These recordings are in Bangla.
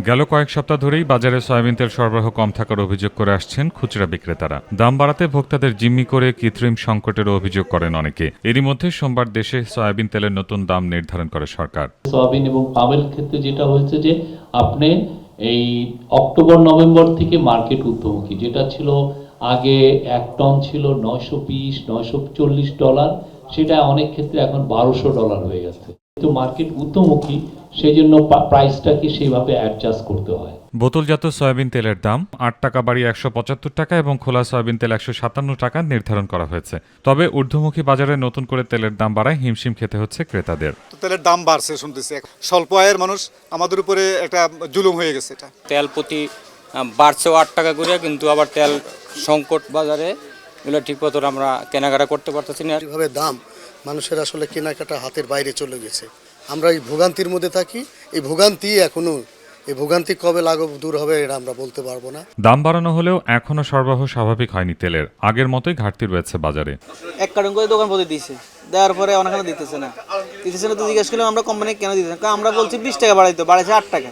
গেল কয়েক সপ্তাহ ধরেই বাজারে সয়াবিন তেল সরবরাহ কম থাকার অভিযোগ করে আসছেন খুচরা বিক্রেতারা। দাম বাড়াতে ভোক্তাদের জিম্মি করে কৃত্রিম সংকটের অভিযোগ করেন অনেকে। এরই মধ্যে সোমবার দেশে সয়াবিন তেলের নতুন দাম নির্ধারণ করে সরকার। সয়াবিন এবং পামের ক্ষেত্রে যেটা হয়েছে যে আপনি এই অক্টোবর নভেম্বর থেকে মার্কেট ঊর্ধ্বমুখী, যেটা ছিল আগে 1 টন ছিল $920-940, সেটা অনেক ক্ষেত্রে এখন $1200 হয়ে গেছে। তো মার্কেট ঊর্ধ্বমুখী, সেই জন্য প্রাইসটাকে সেইভাবে অ্যাডজাস্ট করতে হয়। বোতলজাত সয়াবিন তেলের দাম 8 টাকা বাড়িয়ে 175 টাকা এবং খোলা সয়াবিন তেল 157 টাকা নির্ধারণ করা হয়েছে। তবে ঊর্ধ্বমুখী বাজারে নতুন করে তেলের দাম বাড়ায় হিমশিম খেতে হচ্ছে ক্রেতাদের। তেলের দাম বাড়ছে শুনতেছি, স্বল্প আয়ের মানুষ আমাদের উপরে একটা জুলুম হয়ে গেছে। এটা তেল প্রতি বাড়ছেও 8 টাকা করে, কিন্তু আবার তেল সংকট বাজারে এগুলো ঠিক মতো আমরা কেনাকাটা করতে পারতেছি না। এইভাবে দাম মানুষের আসলে কেনাকাটা হাতের বাইরে চলে গেছে। আমরা এই ভোগান্তির মধ্যে থাকি। এই ভোগান্তি কবে লাঘব দূর হবে এটা আমরা বলতে পারবো না। দাম বাড়ানো হলেও এখনো সরবরাহ স্বাভাবিক হয়নি তেলের। আগের মতোই ঘাটতি রয়েছে বাজারে। 1 কার্টন করে দোকান প্রতি দিচ্ছে, দেওয়ার পরে অনেকখানে দিতেছে না তো জিজ্ঞেস করলাম আমরা কোম্পানি কেন দিতেছে না, আমরা বলছি 20 টাকা বাড়াইতো, বাড়াইছে 8 টাকা।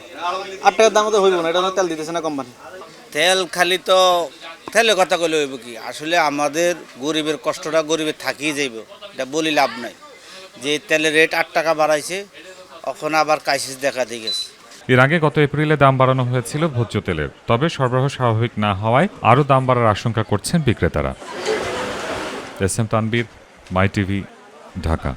8 টাকার দাম তো হইব না, এটা তেল দিতেছে না কোম্পানি। তেল খালি তো তেলের কথা কইলে হইব কি, আসলে আমাদের গরিবের কষ্টটা গরিবের থাকিয়ে যাইব, এটা বলি লাভ নাই। যে তেলের রেট 8 টাকা বাড়াইছে, এখন আবার ক্রাইসিস দেখা দিয়ে গেছে। এর আগে গত এপ্রিলে দাম বাড়ানো হয়েছিল ভোজ্য তেলের। তবে সরবরাহ স্বাভাবিক না হওয়ায় আরও দাম বাড়ার আশঙ্কা করছেন বিক্রেতারা। এস এম তানবীর, মাই টিভি, ঢাকা।